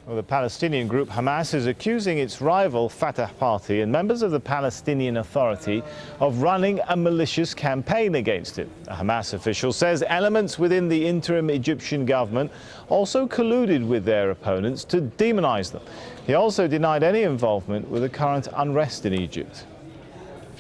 Well, the Palestinian group Hamas is accusing its rival Fatah party and members of the Palestinian Authority of running a malicious campaign against it. A Hamas official says elements within the interim Egyptian government also colluded with their opponents to demonize them. He also denied any involvement with the current unrest in Egypt.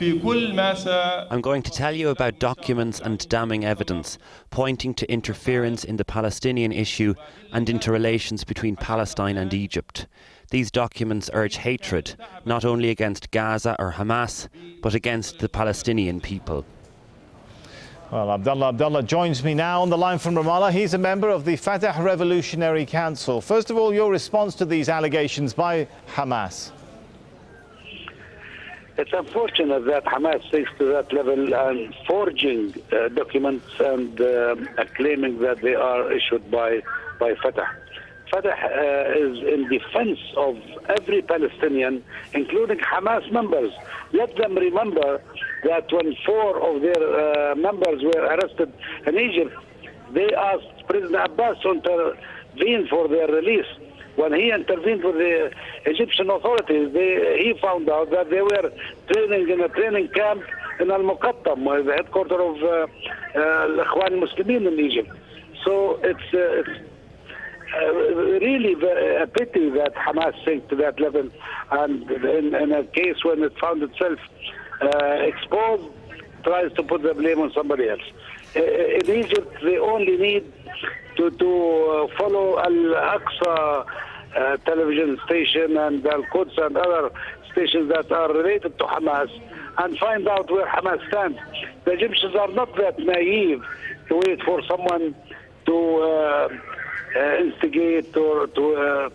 I'm going to tell you about documents and damning evidence pointing to interference in the Palestinian issue and interrelations between Palestine and Egypt. These documents urge hatred, not only against Gaza or Hamas, but against the Palestinian people. Well, Abdullah joins me now on the line from Ramallah. He's a member of the Fatah Revolutionary Council. First of all, your response to these allegations by Hamas. It's unfortunate that Hamas takes to that level and forging documents and claiming that they are issued by Fatah. Fatah is in defense of every Palestinian, including Hamas members. Let them remember that when 4 of their members were arrested in Egypt, they asked President Abbas to intervene for their release. When he intervened with the Egyptian authorities, he found out that they were training in a training camp in Al-Muqattam, the headquarters of Al-Ikhwan Muslimin in Egypt. So it's really a pity that Hamas sank to that level, and in a case when it found itself exposed, tries to put the blame on somebody else. In Egypt, they only need to follow Al-Aqsa television station and Al-Quds and other stations that are related to Hamas and find out where Hamas stands. The Egyptians are not that naive to wait for someone to instigate or to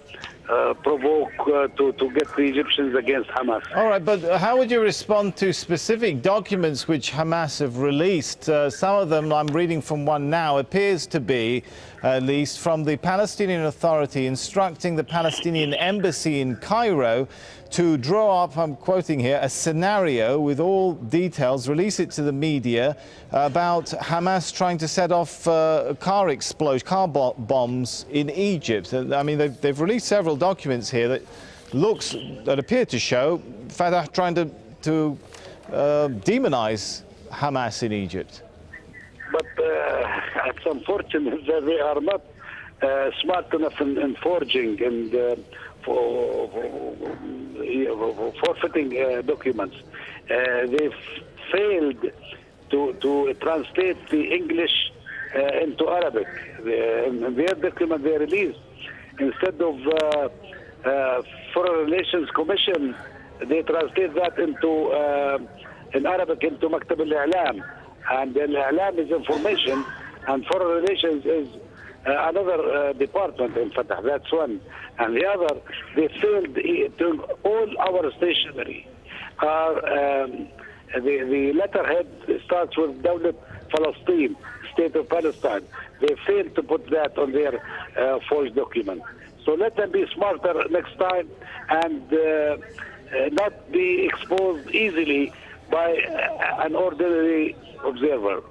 provoke to get the Egyptians against Hamas. All right, but how would you respond to specific documents which Hamas have released? Some of them, I'm reading from one now, appears to be, at least, from the Palestinian Authority instructing the Palestinian embassy in Cairo to draw up, I'm quoting here, a scenario with all details, release it to the media, about Hamas trying to set off car bombs in Egypt. I mean, they've released several documents here that appear to show Fatah trying to demonize Hamas in Egypt. But it's unfortunate that they are not smart enough in forging and forfeiting documents. They've failed to translate the English into Arabic. Their document they released, instead of Foreign Relations Commission, they translate that into in Arabic into Maktab al-I'lam. And al-I'lam is information, and Foreign Relations is another department in Fatah. That's one. And the other, they failed to all our stationery. The letterhead starts with Dawlat Palestine, State of Palestine. They failed to put that on their forged document. So let them be smarter next time and not be exposed easily by an ordinary observer.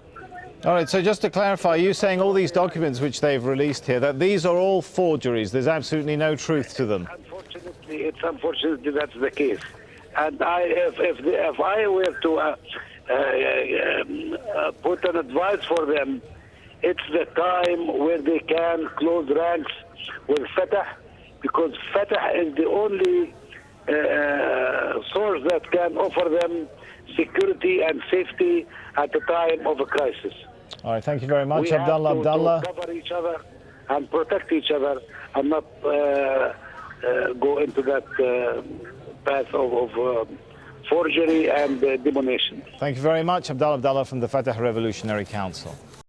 All right, so just to clarify, are you saying all these documents which they've released here, that these are all forgeries? There's absolutely no truth to them? Unfortunately, that's the case. And if I were to put an advice for them, it's the time where they can close ranks with Fatah, because Fatah is the only source that can offer them security and safety at the time of a crisis. All right, thank you very much, Abdullah. Abdullah. To cover each other and protect each other and not go into that path of forgery and demolition. Thank you very much, Abdullah from the Fatah Revolutionary Council.